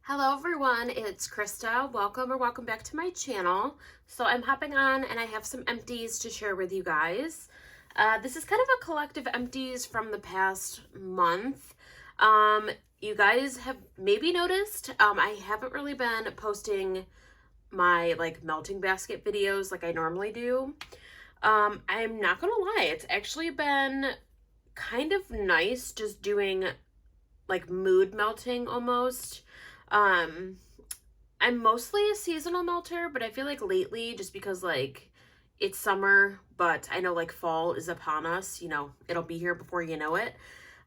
Hello everyone, it's Krista. Welcome back to my channel. So I'm hopping on and I have some empties to share with you guys. This is kind of a collective empties from the past month. You guys have maybe noticed I haven't really been posting my melting basket videos like I normally do. I'm not gonna lie, it's actually been kind of nice just doing like mood melting almost. Um, I'm mostly a seasonal melter, but I feel like lately, just because it's summer, but I know like fall is upon us, it'll be here before you know it.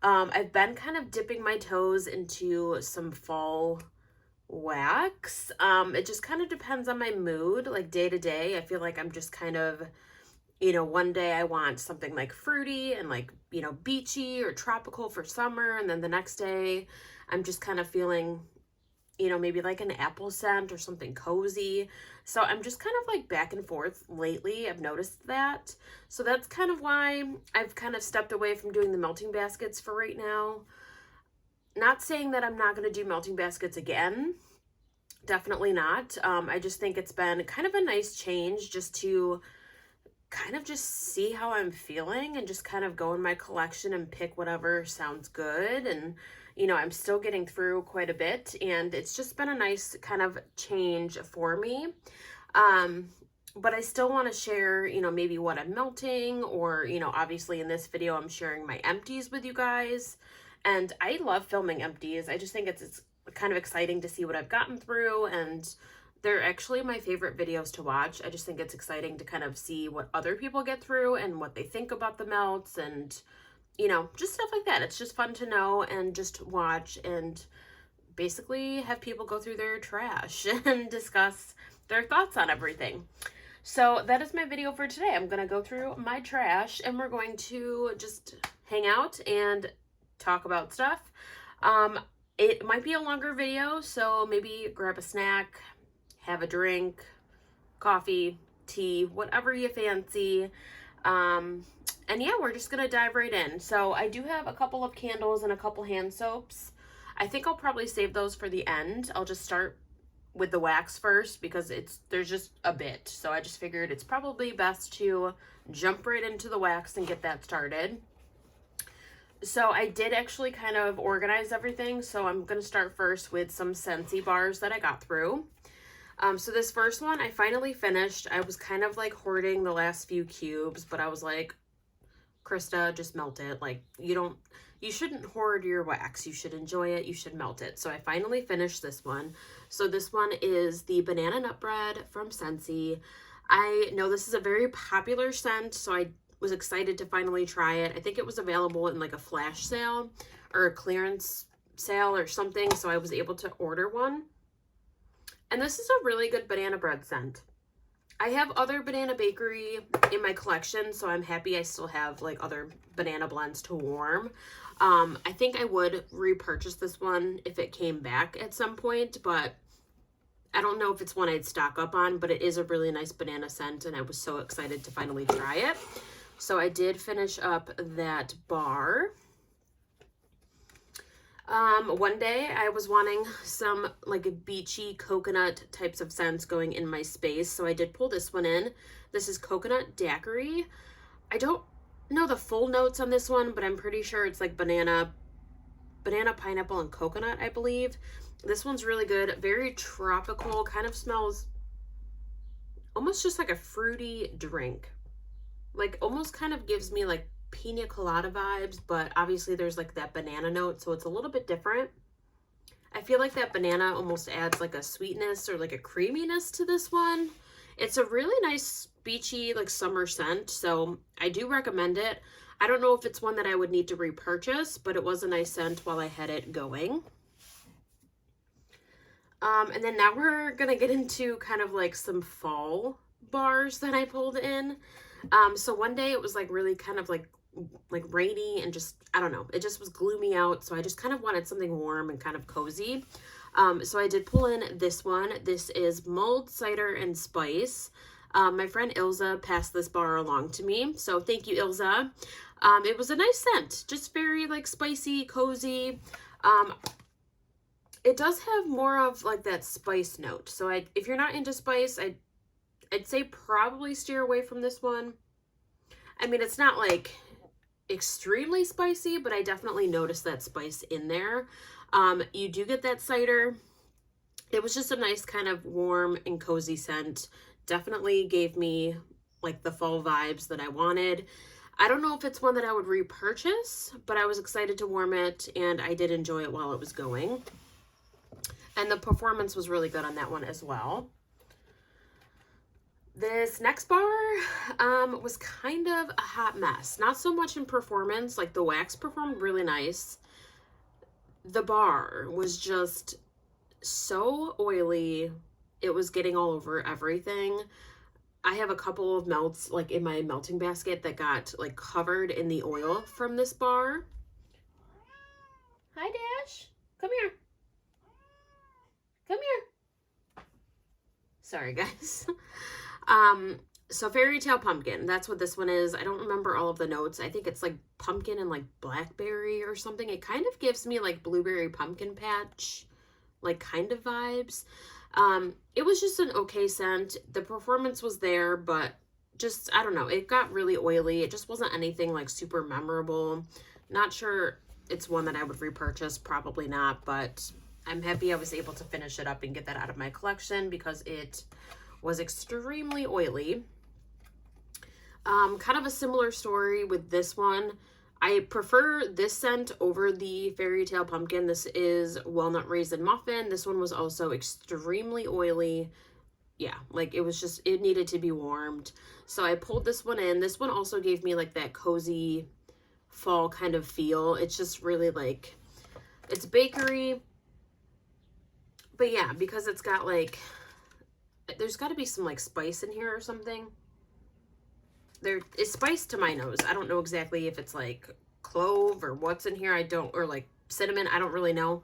I've been kind of dipping my toes into some fall wax. It just kind of depends on my mood, like day to day. I feel like I'm just kind of, one day I want something like fruity and beachy or tropical for summer. And then the next day I'm just kind of feeling, maybe like an apple scent or something cozy. So I'm just kind of like back and forth lately. I've noticed that. So that's kind of why I've kind of stepped away from doing the melting baskets for right now. Not saying that I'm not going to do melting baskets again. Definitely not. I just think it's been kind of a nice change just to kind of just see how I'm feeling and just kind of go in my collection and pick whatever sounds good. And I'm still getting through quite a bit, and it's just been a nice kind of change for me. But I still want to share, maybe what I'm melting, or, obviously in this video I'm sharing my empties with you guys. And I love filming empties. I just think it's kind of exciting to see what I've gotten through, and they're actually my favorite videos to watch. I just think it's exciting to kind of see what other people get through and what they think about the melts and, just stuff like that. It's just fun to know and just watch and basically have people go through their trash and discuss their thoughts on everything. So that is my video for today. I'm going to go through my trash and we're going to just hang out and talk about stuff. It might be a longer video, so maybe grab a snack, have a drink, coffee, tea, whatever you fancy. And yeah, we're just gonna dive right in. So I do have a couple of candles and a couple hand soaps. I think I'll probably save those for the end. I'll just start with the wax first because there's just a bit. So I just figured it's probably best to jump right into the wax and get that started. So I did actually kind of organize everything. So I'm gonna start first with some Scentsy bars that I got through. So this first one I finally finished. I was kind of like hoarding the last few cubes, but I was like, Krista, just melt it. Like you shouldn't hoard your wax. You should enjoy it. You should melt it. So I finally finished this one. So this one is the banana nut bread from Scentsy. I know this is a very popular scent, so I was excited to finally try it. I think it was available in like a flash sale or a clearance sale or something, so I was able to order one. And this is a really good banana bread scent. I have other banana bakery in my collection, so I'm happy I still have like other banana blends to warm. I think I would repurchase this one if it came back at some point, but I don't know if it's one I'd stock up on, but it is a really nice banana scent, and I was so excited to finally try it. So I did finish up that bar. One day I was wanting some like beachy coconut types of scents going in my space, so I did pull this one in. This is coconut daiquiri. I don't know the full notes on this one, but I'm pretty sure it's like banana, pineapple, and coconut, I believe. This one's really good, very tropical, kind of smells almost just like a fruity drink. Like almost kind of gives me like pina colada vibes, but obviously there's like that banana note, so it's a little bit different. I feel like that banana almost adds like a sweetness or like a creaminess to this one. It's a really nice beachy like summer scent, so I do recommend it. I don't know if it's one that I would need to repurchase, but it was a nice scent while I had it going. And then now we're gonna get into kind of like some fall bars that I pulled in. So one day it was like really kind of like rainy and just, I don't know, it just was gloomy out. So I just kind of wanted something warm and kind of cozy. So I did pull in this one. This is mulled cider and spice. My friend Ilza passed this bar along to me. So thank you, Ilza. It was a nice scent, just very like spicy, cozy. it does have more of like that spice note. So if you're not into spice, I'd say probably steer away from this one. I mean, it's not like extremely spicy, but I definitely noticed that spice in there. You do get that cider. It was just a nice kind of warm and cozy scent. Definitely gave me like the fall vibes that I wanted. I don't know if it's one that I would repurchase, but I was excited to warm it, and I did enjoy it while it was going. And the performance was really good on that one as well. This next bar was kind of a hot mess. Not so much in performance, like the wax performed really nice. The bar was just so oily. It was getting all over everything. I have a couple of melts like in my melting basket that got like covered in the oil from this bar. Hi, Dash. Come here. Come here. Sorry, guys. So Fairy Tale Pumpkin, that's what this one is. I don't remember all of the notes. I think it's like pumpkin and like blackberry or something. It kind of gives me like blueberry pumpkin patch, like kind of vibes. It was just an okay scent. The performance was there, but just, I don't know, it got really oily. It just wasn't anything like super memorable. Not sure it's one that I would repurchase, probably not, but I'm happy I was able to finish it up and get that out of my collection because it was extremely oily. Kind of a similar story with this one. I prefer this scent over the Fairy Tale Pumpkin. This is Walnut Raisin Muffin. This one was also extremely oily. Yeah, like it was just, it needed to be warmed. So I pulled this one in. This one also gave me like that cozy fall kind of feel. It's just really like, it's bakery. But yeah, because it's got like, there's got to be some like spice in here or something. There is spice to my nose. I don't know exactly if it's like clove or what's in here. I don't, or like cinnamon. I don't really know.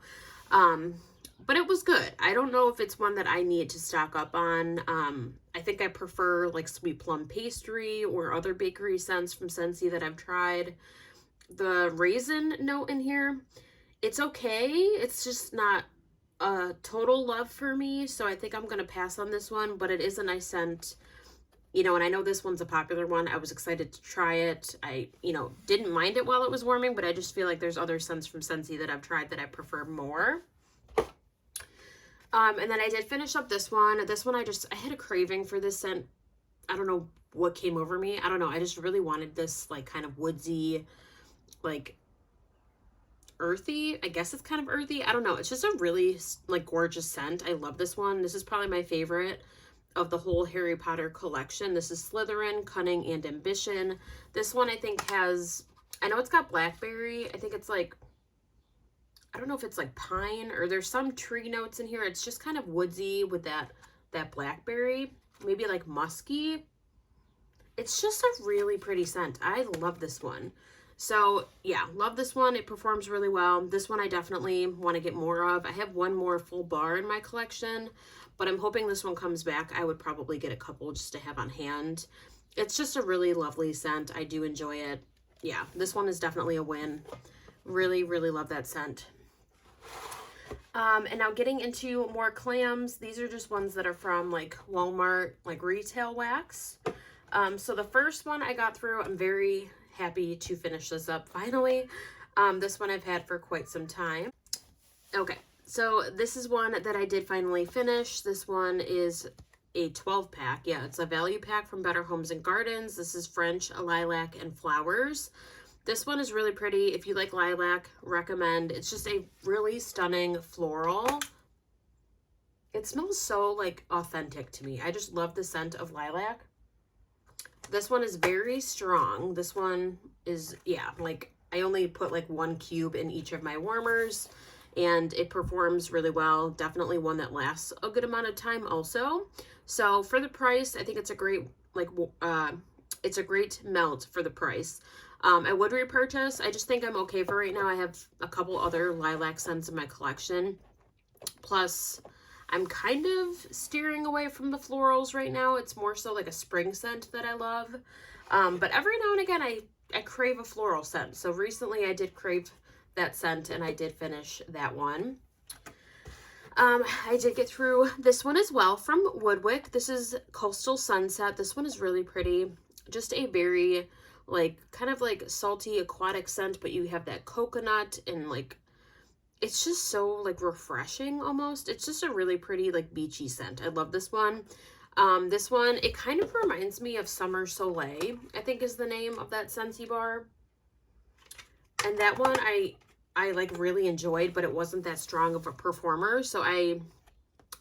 But it was good. I don't know if it's one that I need to stock up on. I think I prefer like sweet plum pastry or other bakery scents from Scentsy that I've tried. The raisin note in here, it's okay. It's just not a total love for me. So I think I'm going to pass on this one, but it is a nice scent. You know, and I know this one's a popular one. I was excited to try it. I, you know, didn't mind it while it was warming, but I just feel like there's other scents from Scentsy that I've tried that I prefer more. And then I did finish up this one. This one, I had a craving for this scent. I don't know what came over me. I don't know. I just really wanted this like kind of woodsy, like earthy. I guess it's kind of earthy. I don't know. It's just a really like gorgeous scent. I love this one. This is probably my favorite of the whole Harry Potter collection. This is Slytherin, Cunning, and Ambition. This one I think has, I know it's got blackberry. I think it's like, I don't know if it's like pine or there's some tree notes in here. It's just kind of woodsy with that blackberry, maybe like musky. It's just a really pretty scent. I love this one. So yeah, love this one. It performs really well. This one I definitely want to get more of. I have one more full bar in my collection, but I'm hoping this one comes back. I would probably get a couple just to have on hand. It's just a really lovely scent. I do enjoy it. Yeah, this one is definitely a win. Really, really love that scent. And now getting into more clams. These are just ones that are from like Walmart, like retail wax. So the first one I got through, I'm very happy to finish this up finally. This one I've had for quite some time. Okay, so this is one that I did finally finish. This one is a 12-pack. Yeah, it's a value pack from Better Homes and Gardens. This is French Lilac and Flowers. This one is really pretty. If you like lilac, recommend. It's just a really stunning floral. It smells so like authentic to me. I just love the scent of lilac. This one is very strong. This one is, yeah, like I only put like 1 cube in each of my warmers and it performs really well. Definitely one that lasts a good amount of time also. So for the price, I think it's a great, like, it's a great melt for the price. I would repurchase. I just think I'm okay for right now. I have a couple other lilac scents in my collection. Plus, I'm kind of steering away from the florals right now. It's more so like a spring scent that I love. But every now and again, I crave a floral scent. So recently I did crave that scent and I did finish that one. I did get through this one as well from Woodwick. This is Coastal Sunset. This one is really pretty. Just a very, like, kind of like salty aquatic scent, but you have that coconut and, like, it's just so, like, refreshing almost. It's just a really pretty, like, beachy scent. I love this one. This one, it kind of reminds me of Summer Soleil, I think is the name of that Scentsy bar. And that one I like really enjoyed, but it wasn't that strong of a performer. So I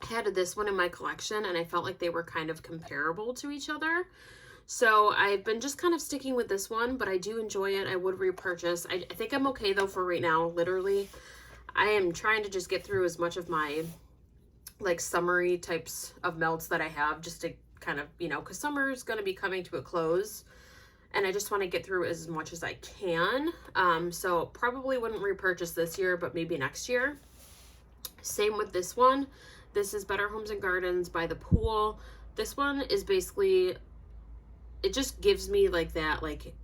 had this one in my collection and I felt like they were kind of comparable to each other. So I've been just kind of sticking with this one, but I do enjoy it. I would repurchase. I think I'm okay though for right now. Literally, I am trying to just get through as much of my like summery types of melts that I have just to kind of, you know, because summer is going to be coming to a close. And I just want to get through as much as I can. So probably wouldn't repurchase this year, but maybe next year. Same with this one. This is Better Homes and Gardens by the pool. This one is basically, it just gives me like that like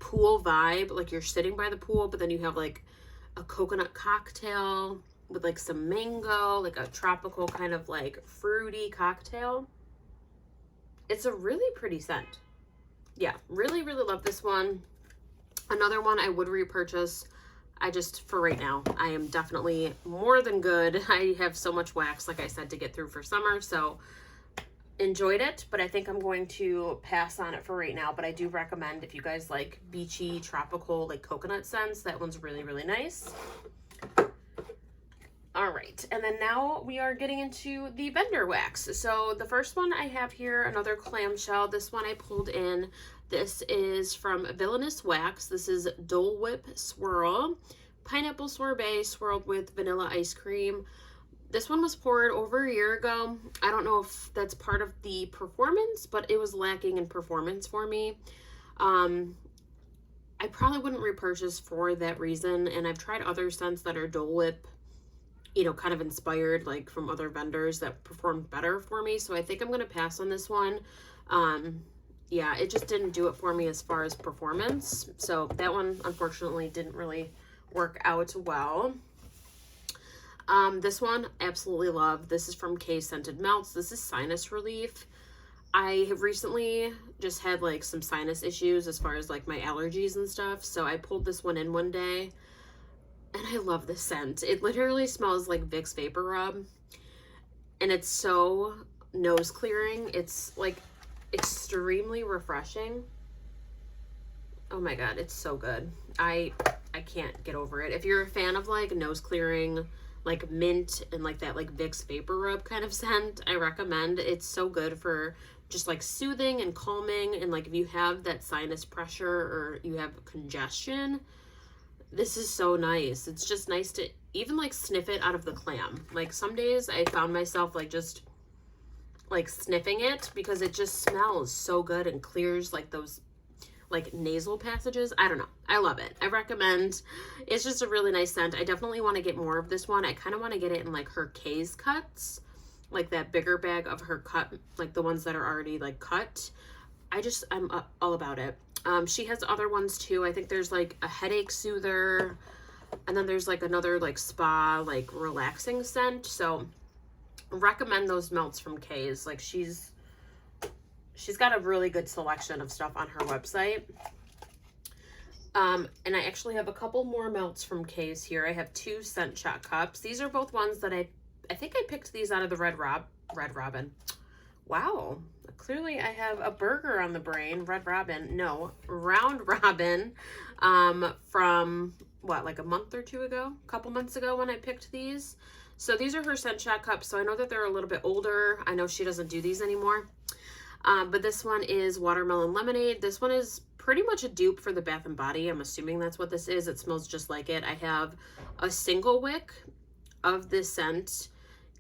pool vibe. Like you're sitting by the pool, but then you have like a coconut cocktail with like some mango, like a tropical kind of like fruity cocktail. It's a really pretty scent. Yeah, really, really love this one. Another one I would repurchase. I just, for right now, I am definitely more than good. I have so much wax, like I said, to get through for summer. So enjoyed it, but I think I'm going to pass on it for right now. But I do recommend if you guys like beachy, tropical, like coconut scents, that one's really, really nice. All right, and then now we are getting into the vendor wax. So the first one I have here, another clamshell. This one I pulled in. This is from Villainous Wax. This is Dole Whip Swirl. Pineapple sorbet swirled with vanilla ice cream. This one was poured over a year ago. I don't know if that's part of the performance, but it was lacking in performance for me. I probably wouldn't repurchase for that reason, and I've tried other scents that are Dole Whip, you know, kind of inspired like from other vendors that performed better for me. So I think I'm going to pass on this one. Yeah, it just didn't do it for me as far as performance. So that one, unfortunately, didn't really work out well. This one, absolutely love. This is from K Scented Melts. This is sinus relief. I have recently just had like some sinus issues as far as like my allergies and stuff. So I pulled this one in one day. And I love this scent. It literally smells like Vicks Vapor Rub. And it's so nose clearing. It's like extremely refreshing. Oh my god, it's so good. I can't get over it. If you're a fan of like nose clearing, like mint and like that like Vicks Vapor Rub kind of scent, I recommend. It's so good for just like soothing and calming. And like if you have that sinus pressure or you have congestion, this is so nice. It's just nice to even like sniff it out of the clam. Like some days I found myself like just like sniffing it because it just smells so good and clears like those like nasal passages. I don't know. I love it. I recommend. It's just a really nice scent. I definitely want to get more of this one. I kind of want to get it in like her K's cuts, like that bigger bag of her cut, like the ones that are already like cut. I'm all about it. She has other ones too. I think there's like a headache soother, and then there's like another like spa, like relaxing scent. So recommend those melts from K's. Like she's got a really good selection of stuff on her website. And I actually have a couple more melts from K's here. I have 2 scent shot cups. These are both ones that I think I picked these out of the Red Robin. Wow. Clearly I have a burger on the brain. Red Robin. No, Round Robin. From what, like a month or two ago? A couple months ago when I picked these. So these are her scent shot cups. So I know that they're a little bit older. I know she doesn't do these anymore. But this one is Watermelon Lemonade. This one is pretty much a dupe for the Bath & Body. I'm assuming that's what this is. It smells just like it. I have a single wick of this scent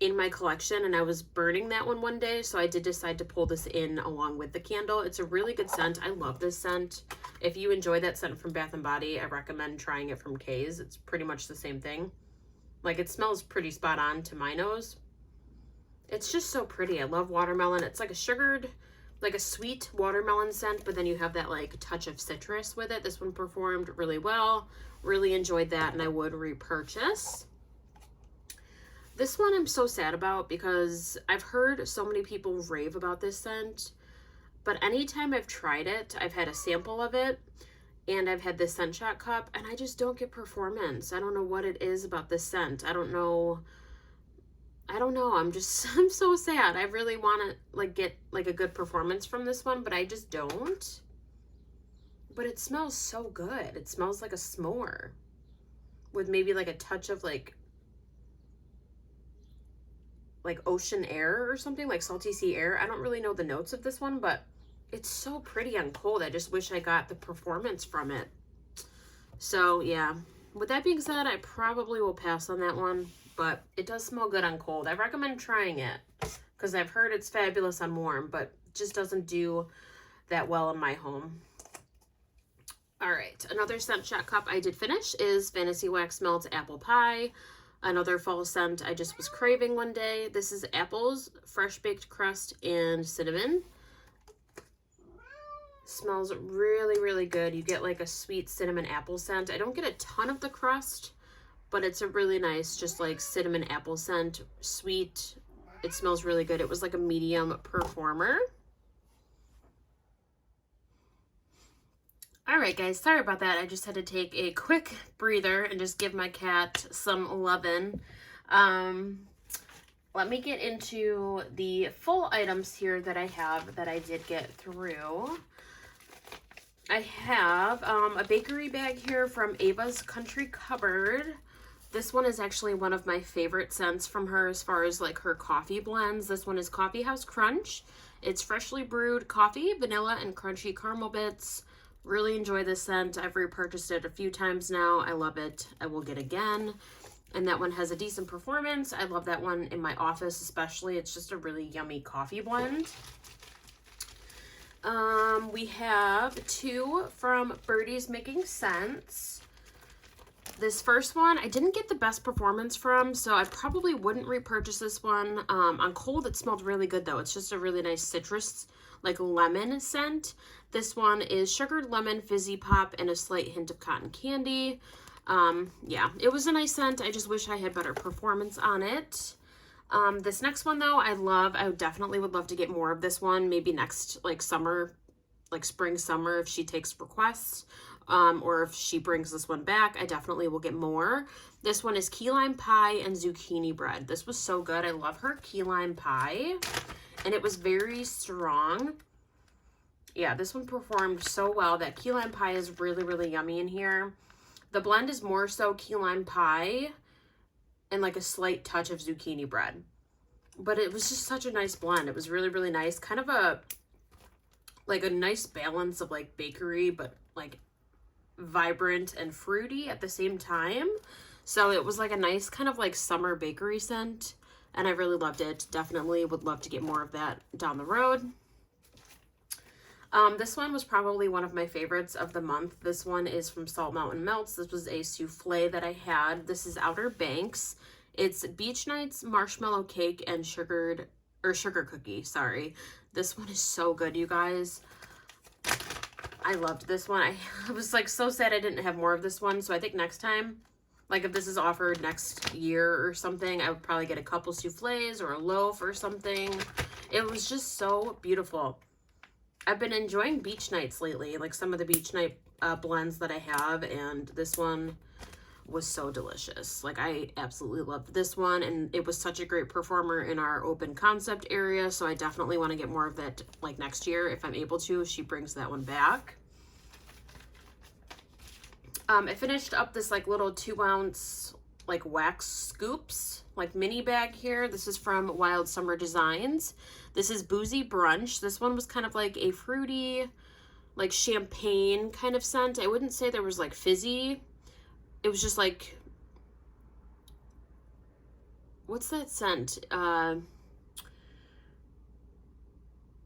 in my collection, and I was burning that one day, so I did decide to pull this in along with the candle. It's a really good scent. I love this scent. If you enjoy that scent from Bath & Body, I recommend trying it from K's. It's pretty much the same thing. Like, it smells pretty spot on to my nose. It's just so pretty. I love watermelon. It's like a sugared, like a sweet watermelon scent, but then you have that like touch of citrus with it. This one performed really well. Really enjoyed that, and I would repurchase. This one I'm so sad about because I've heard so many people rave about this scent, but anytime I've tried it, I've had a sample of it and I've had this scent shot cup and I just don't get performance. I don't know what it is about this scent. I don't know. I'm so sad. I really want to like get like a good performance from this one, but I just don't. But it smells so good. It smells like a s'more with maybe like a touch of like ocean air or something, like salty sea air. I don't really know the notes of this one, but it's so pretty on cold. I just wish I got the performance from it. So yeah, with that being said, I probably will pass on that one, but it does smell good on cold. I recommend trying it because I've heard it's fabulous on warm, but it just doesn't do that well in my home. All right, another scent shot cup I did finish is Fantasy Wax Melts Apple Pie. Another fall scent I just was craving one day. This is apples, fresh baked crust, and cinnamon. Smells really, really good. You get like a sweet cinnamon apple scent. I don't get a ton of the crust, but it's a really nice, just like cinnamon apple scent. Sweet. It smells really good. It was like a medium performer. All right, guys, sorry about that. I just had to take a quick breather and just give my cat some lovin'. Let me get into the full items here that I have that I did get through. I have a bakery bag here from Ava's Country Cupboard. This one is actually one of my favorite scents from her as far as like her coffee blends. This one is Coffee House Crunch. It's freshly brewed coffee, vanilla, and crunchy caramel bits. Really enjoy this scent. I've repurchased it a few times now. I love it. I will get again. And that one has a decent performance. I love that one in my office especially. It's just a really yummy coffee blend. We have two from Birdie's Making Sense. This first one, I didn't get the best performance from, so I probably wouldn't repurchase this one. On cold, it smelled really good though. It's just a really nice citrus, like lemon scent. This one is sugared lemon, fizzy pop, and a slight hint of cotton candy. Yeah, it was a nice scent. I just wish I had better performance on it. This next one though, I love. I definitely would love to get more of this one. Maybe next like summer, like spring, summer, if she takes requests. Or if she brings this one back, I definitely will get more. This one is key lime pie and zucchini bread. This was so good. I love her key lime pie. And it was very strong. Yeah, this one performed so well. That key lime pie is really, really yummy in here. The blend is more so key lime pie and like a slight touch of zucchini bread. But it was just such a nice blend. It was really, really nice. Kind of a nice balance of like bakery, but like vibrant and fruity at the same time. So it was like a nice kind of like summer bakery scent. And I really loved it. Definitely would love to get more of that down the road. This one was probably one of my favorites of the month. This one is from Salt Mountain Melts. This was a souffle that I had. This is Outer Banks. It's Beach Nights, marshmallow cake, and sugar cookie, sorry. This one is so good, you guys. I loved this one. I was like so sad I didn't have more of this one. So I think next time, like if this is offered next year or something, I would probably get a couple souffles or a loaf or something. It was just so beautiful. I've been enjoying beach nights lately, like some of the beach night blends that I have, and this one was so delicious. Like I absolutely loved this one, and it was such a great performer in our open concept area, so I definitely want to get more of that like next year if I'm able to, if she brings that one back. I finished up this like little 2-ounce like wax scoops like mini bag here. This is from Wild Summer Designs. This is Boozy Brunch. This one was kind of like a fruity, like champagne kind of scent. I wouldn't say there was like fizzy. It was just like, what's that scent? I'm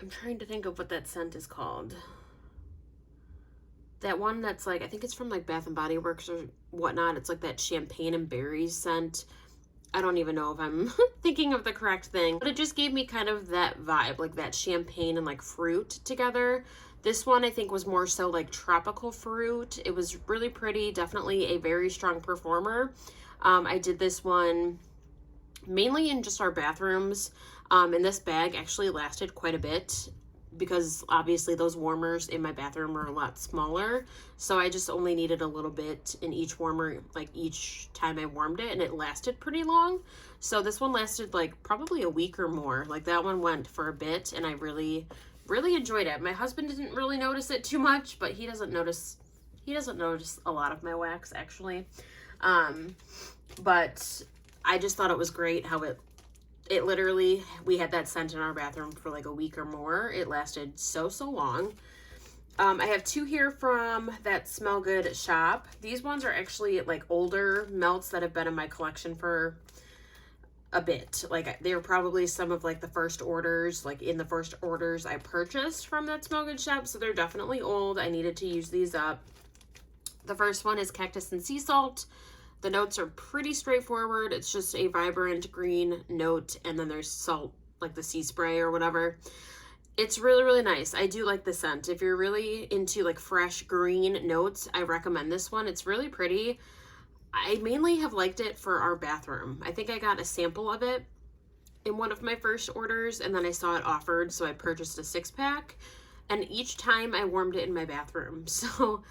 trying to think of what that scent is called. That one that's like, I think it's from like Bath and Body Works or whatnot. It's like that champagne and berries scent. I don't even know if I'm thinking of the correct thing, but it just gave me kind of that vibe, like that champagne and like fruit together. This one I think was more so like tropical fruit. It was really pretty, definitely a very strong performer. I did this one mainly in just our bathrooms. And this bag actually lasted quite a bit because obviously those warmers in my bathroom are a lot smaller. So I just only needed a little bit in each warmer, like each time I warmed it, and it lasted pretty long. So this one lasted like probably a week or more. Like that one went for a bit, and I really, really enjoyed it. My husband didn't really notice it too much, but he doesn't notice a lot of my wax actually. But I just thought it was great how it literally, we had that scent in our bathroom for like a week or more. It lasted so long. I have two here from that Smell Good shop. These ones are actually like older melts that have been in my collection for a bit. Like they were probably some of like the first orders, like in the first orders I purchased from that Smell Good shop. So they're definitely old. I needed to use these up. The first one is Cactus and Sea Salt. The notes are pretty straightforward. It's just a vibrant green note, and then there's salt, like the sea spray or whatever. It's really, really nice. I do like the scent. If you're really into like fresh green notes, I recommend this one. It's really pretty. I mainly have liked it for our bathroom. I think I got a sample of it in one of my first orders, and then I saw it offered, so I purchased a 6-pack, and each time I warmed it in my bathroom. So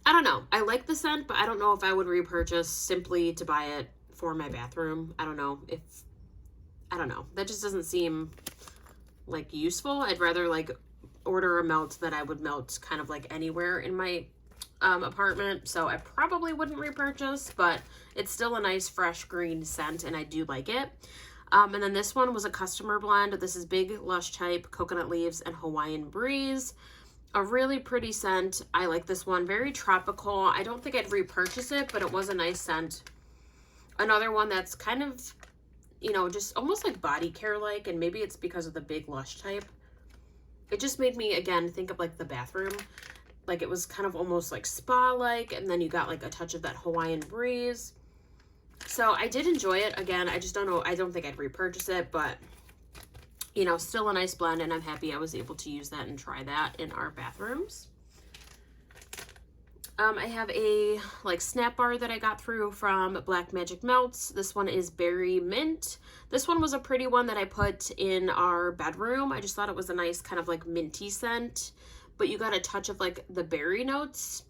I don't know. I like the scent, but I don't know if I would repurchase simply to buy it for my bathroom. I don't know. That just doesn't seem like useful. I'd rather like order a melt that I would melt kind of like anywhere in my apartment. So I probably wouldn't repurchase, but it's still a nice fresh green scent, and I do like it. And then this one was a customer blend. This is Big Lush Type, Coconut Leaves, and Hawaiian Breeze. A really pretty scent. I like this one. Very tropical. I don't think I'd repurchase it, but it was a nice scent. Another one that's kind of, you know, just almost like body care like, and maybe it's because of the Big Lush Type. It just made me, again, think of like the bathroom. Like it was kind of almost like spa-like, and then you got like a touch of that Hawaiian Breeze. So I did enjoy it. Again, I just don't know. I don't think I'd repurchase it, but you know, still a nice blend, and I'm happy I was able to use that and try that in our bathrooms. I have a like snap bar that I got through from Black Magic Melts. This one is Berry Mint. This one was a pretty one that I put in our bedroom. I just thought it was a nice kind of like minty scent, but you got a touch of like the berry notes.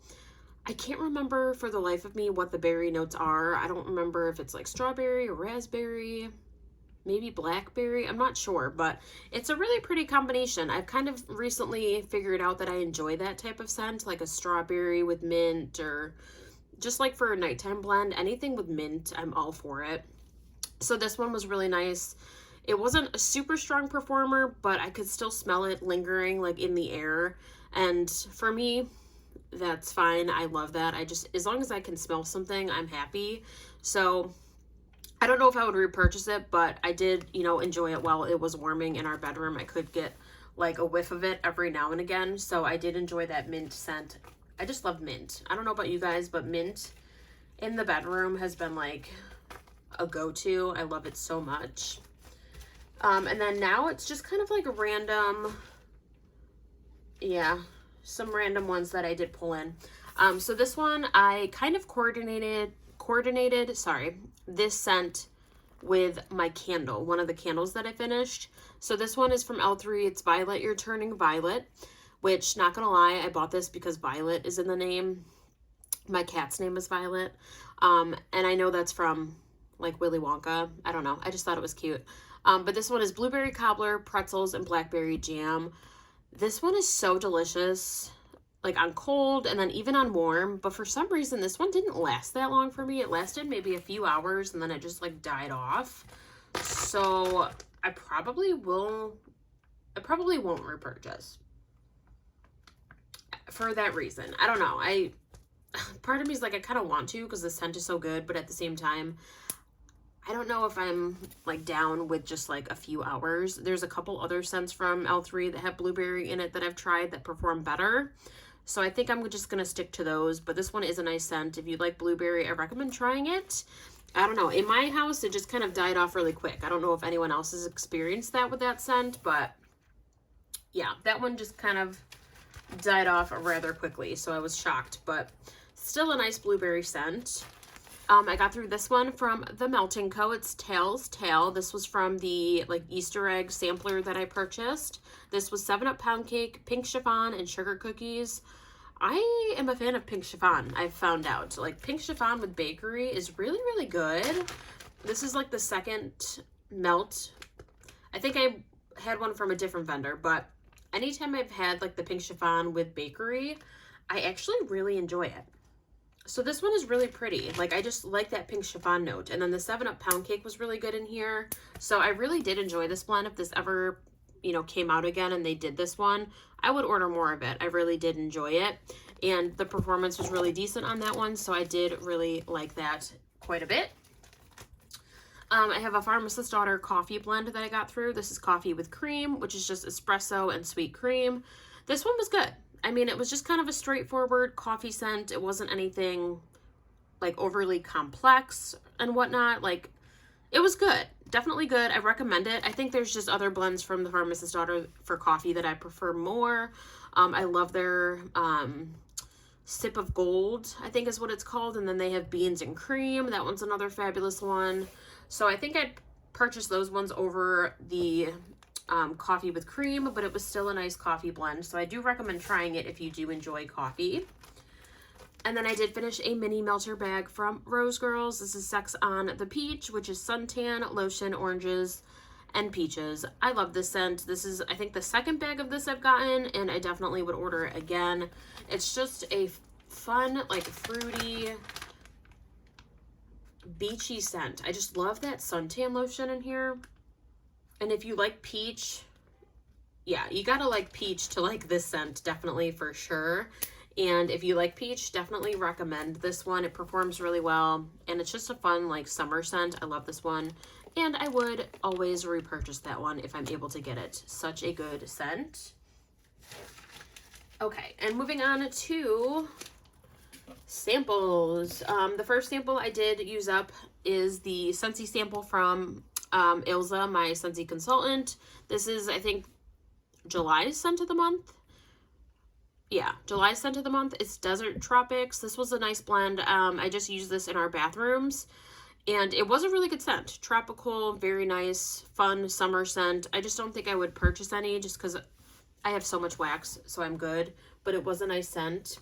I can't remember for the life of me what the berry notes are. I don't remember if it's like strawberry or raspberry, maybe blackberry. I'm not sure, but it's a really pretty combination. I've kind of recently figured out that I enjoy that type of scent, like a strawberry with mint, or just like for a nighttime blend, anything with mint, I'm all for it. So this one was really nice. It wasn't a super strong performer, but I could still smell it lingering like in the air. And for me, that's fine. I love that. As long as I can smell something, I'm happy. So I don't know if I would repurchase it, but I did, you know, enjoy it while it was warming in our bedroom. I could get like a whiff of it every now and again. So I did enjoy that mint scent. I just love mint. I don't know about you guys, but mint in the bedroom has been like a go-to. I love it so much. And then now it's just kind of like a random, some random ones that I did pull in. So this one I kind of coordinated this scent with my candle, one of the candles that I finished. So this one is from L3. It's Violet You're Turning Violet, which, not gonna lie, I bought this because Violet is in the name. My cat's name is Violet. And I know that's from like Willy Wonka. I don't know. I just thought it was cute. But this one is Blueberry Cobbler, Pretzels, and Blackberry Jam. This one is so delicious, like on cold and then even on warm, but for some reason this one didn't last that long for me. It lasted maybe a few hours and then it just like died off. So I probably won't repurchase for that reason. I don't know. Part of me is like, I kind of want to because the scent is so good, but at the same time, I don't know if I'm like down with just like a few hours. There's a couple other scents from L3 that have blueberry in it that I've tried that perform better. So I think I'm just going to stick to those. But this one is a nice scent. If you like blueberry, I recommend trying it. I don't know. In my house, it just kind of died off really quick. I don't know if anyone else has experienced that with that scent. But yeah, that one just kind of died off rather quickly. So I was shocked. But still a nice blueberry scent. I got through this one from the Melting Co. It's Tail's Tale. This was from the like Easter egg sampler that I purchased. This was 7-Up pound cake, pink chiffon, and sugar cookies. I am a fan of pink chiffon, I've found out. Like, pink chiffon with bakery is really, really good. This is like the second melt. I think I had one from a different vendor, but anytime I've had like the pink chiffon with bakery, I actually really enjoy it. So this one is really pretty. Like, I just like that pink chiffon note. And then the 7-Up pound cake was really good in here. So I really did enjoy this blend. If this ever, you know, came out again and they did this one, I would order more of it. I really did enjoy it. And the performance was really decent on that one. So I did really like that quite a bit. I have a Pharmacist's Daughter coffee blend that I got through. This is coffee with cream, which is just espresso and sweet cream. This one was good. I mean, it was just kind of a straightforward coffee scent. It wasn't anything like overly complex and whatnot. Like, it was good. Definitely good. I recommend it. I think there's just other blends from the Pharmacist's Daughter for coffee that I prefer more. I love their Sip of Gold, I think is what it's called. And then they have Beans and Cream. That one's another fabulous one. So I think I'd purchase those ones over the coffee with cream, but it was still a nice coffee blend. So I do recommend trying it if you do enjoy coffee. And then I did finish a mini melter bag from Rose Girls. This is Sex on the Peach, which is suntan, lotion, oranges, and peaches. I love this scent. This is, I think, the second bag of this I've gotten, and I definitely would order it again. It's just a fun, like, fruity, beachy scent. I just love that suntan lotion in here. And if you like peach, yeah, you gotta like peach to like this scent, definitely, for sure. And if you like peach, definitely recommend this one. It performs really well, and it's just a fun like summer scent. I love this one, and I would always repurchase that one if I'm able to get it. Such a good scent. Okay, and moving on to samples. The first sample I did use up is the Scentsy sample from Ilza, my Scentsy consultant. This is, I think, July's scent of the month. Yeah, July's scent of the month. It's Desert Tropics. This was a nice blend. I just used this in our bathrooms, and it was a really good scent. Tropical, very nice, fun summer scent. I just don't think I would purchase any just because I have so much wax, so I'm good. But it was a nice scent.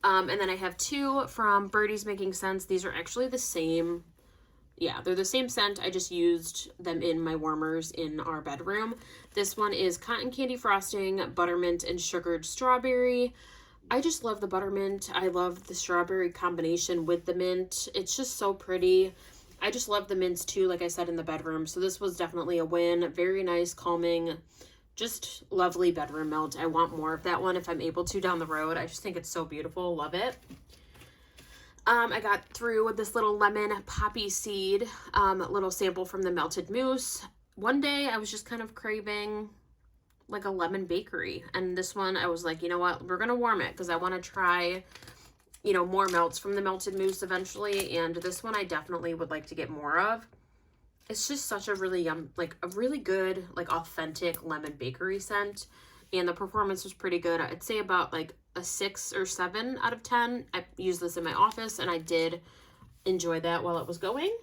And then I have two from Birdie's Making Sense. These are actually the same. Yeah, they're the same scent. I just used them in my warmers in our bedroom. This one is Cotton Candy Frosting, Buttermint, and Sugared Strawberry. I just love the buttermint. I love the strawberry combination with the mint. It's just so pretty. I just love the mints too, like I said, in the bedroom. So this was definitely a win. Very nice, calming, just lovely bedroom melt. I want more of that one if I'm able to down the road. I just think it's so beautiful. Love it. I got through with this little lemon poppy seed little sample from the Melted Mousse. One day I was just kind of craving like a lemon bakery, and this one I was like, you know what, we're gonna warm it because I want to try, you know, more melts from the Melted Mousse eventually, and this one I definitely would like to get more of. It's just such a really like a really good, like, authentic lemon bakery scent, and the performance was pretty good. I'd say about like a 6 or 7 out of 10. I used this in my office, and I did enjoy that while it was going.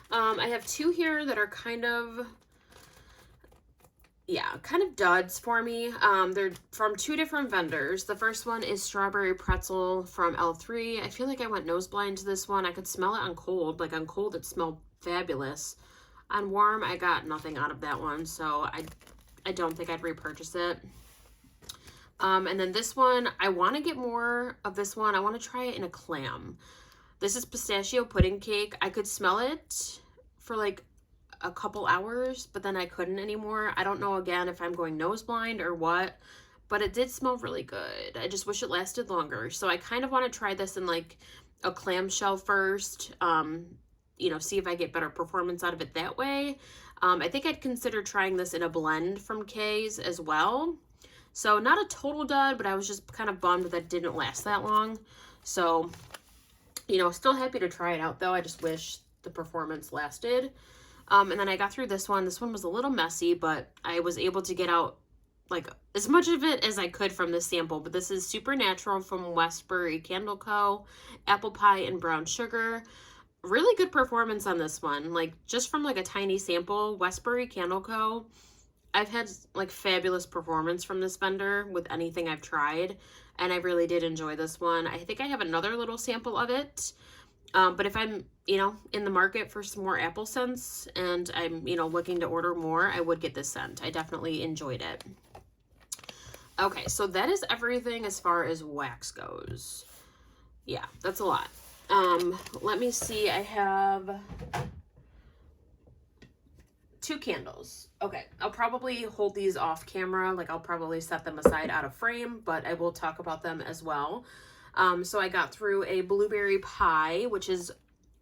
I have two here that are kind of duds for me. They're from two different vendors. The first one is Strawberry Pretzel from L3. I feel like I went nose blind to this one. I could smell it on cold. Like, on cold, it smelled fabulous. On warm, I got nothing out of that one, so I don't think I'd repurchase it. And then this one, I want to get more of this one. I want to try it in a clam. This is Pistachio Pudding Cake. I could smell it for like a couple hours, but then I couldn't anymore. I don't know, again, if I'm going nose blind or what, but it did smell really good. I just wish it lasted longer. So I kind of want to try this in like a clamshell first, you know, see if I get better performance out of it that way. I think I'd consider trying this in a blend from Kay's as well. So not a total dud, but I was just kind of bummed that it didn't last that long. So, you know, still happy to try it out though. I just wish the performance lasted. And then I got through this one. This one was a little messy, but I was able to get out like as much of it as I could from this sample, but this is Supernatural from Westbury Candle Co. Apple pie and brown sugar. Really good performance on this one. Like just from like a tiny sample, Westbury Candle Co. I've had like fabulous performance from this vendor with anything I've tried, and I really did enjoy this one. I think I have another little sample of it. But if I'm, in the market for some more apple scents and I'm, looking to order more, I would get this scent. I definitely enjoyed it. Okay, so that is everything as far as wax goes. Yeah, that's a lot. Let me see. I have 2 candles. Okay, I'll probably hold these off camera. Like I'll probably set them aside out of frame, but I will talk about them as well. So I got through a blueberry pie, which is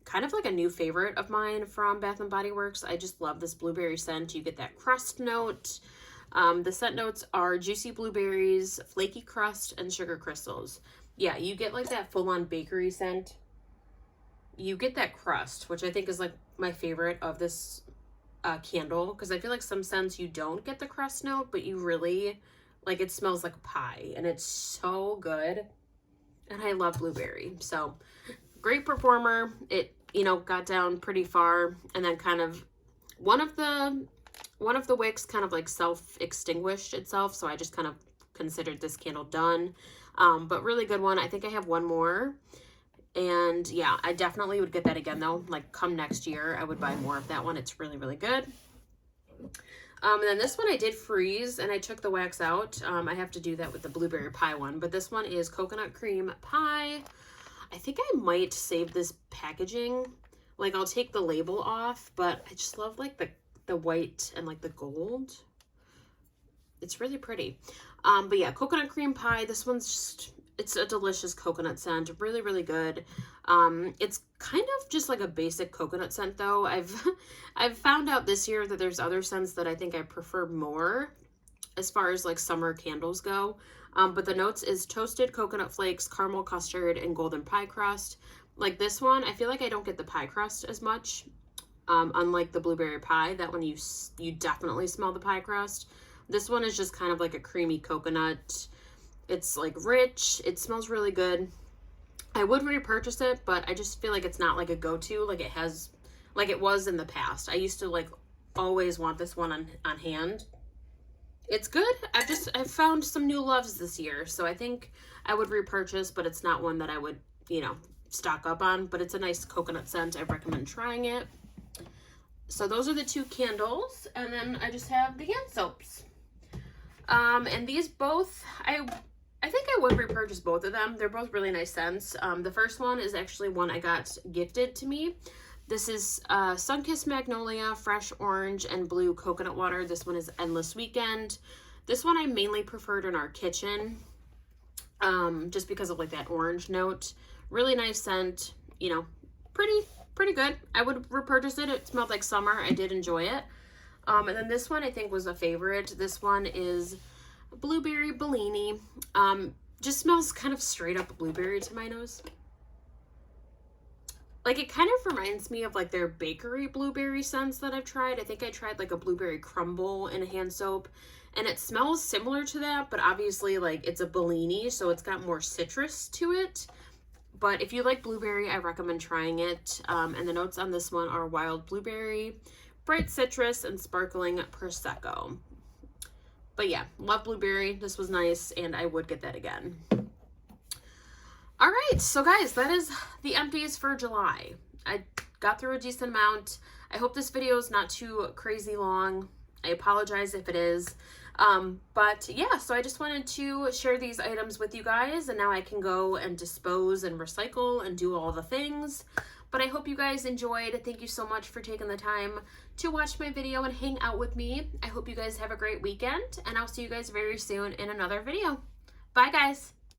kind of like a new favorite of mine from Bath & Body Works. I just love this blueberry scent. You get that crust note. The scent notes are juicy blueberries, flaky crust, and sugar crystals. Yeah, you get like that full-on bakery scent. You get that crust, which I think is like my favorite of this candle, because I feel like some scents you don't get the crust note, but you really, like, it smells like a pie, and it's so good. And I love blueberry. So great performer. It, got down pretty far, and then kind of one of the wicks kind of like self-extinguished itself, so I just kind of considered this candle done. But really good one. I think I have one more. And yeah, I definitely would get that again though. Like come next year, I would buy more of that one. It's really, really good. And then this one I did freeze and I took the wax out. I have to do that with the blueberry pie one, but this one is coconut cream pie. I think I might save this packaging. Like I'll take the label off, but I just love like the white and like the gold. It's really pretty. But yeah, coconut cream pie. This one's just, it's a delicious coconut scent. Really, really good. It's kind of just like a basic coconut scent though. I've found out this year that there's other scents that I think I prefer more as far as like summer candles go. But the notes is toasted coconut flakes, caramel custard, and golden pie crust. Like this one, I feel like I don't get the pie crust as much. Unlike the blueberry pie, that one you definitely smell the pie crust. This one is just kind of like a creamy coconut. It's like rich. It smells really good. I would repurchase it, but I just feel like it's not like a go-to like it was in the past. I used to like always want this one on hand. It's good. I've found some new loves this year, so I think I would repurchase, but it's not one that I would, stock up on, but it's a nice coconut scent. I recommend trying it. So those are the 2 candles, and then I just have the hand soaps. And these both, I think I would repurchase both of them. They're both really nice scents. The first one is actually one I got gifted to me. This is Sunkissed Magnolia, Fresh Orange, and Blue Coconut Water. This one is Endless Weekend. This one I mainly preferred in our kitchen, just because of like that orange note. Really nice scent, pretty good. I would repurchase it. It smelled like summer. I did enjoy it. And then this one I think was a favorite. This one is Blueberry Bellini. Just smells kind of straight up blueberry to my nose. Like it kind of reminds me of like their bakery blueberry scents that I've tried. I think I tried like a blueberry crumble in a hand soap, and it smells similar to that, but obviously like it's a Bellini, so it's got more citrus to it. But if you like blueberry, I recommend trying it. And the notes on this one are wild blueberry, bright citrus, and sparkling Prosecco. But yeah, love blueberry. This was nice, and I would get that again. All right, so guys, that is the empties for July. I got through a decent amount. I hope this video is not too crazy long. I apologize if it is. But yeah, so I just wanted to share these items with you guys, and now I can go and dispose and recycle and do all the things. But I hope you guys enjoyed. Thank you so much for taking the time to watch my video and hang out with me. I hope you guys have a great weekend, and I'll see you guys very soon in another video. Bye, guys.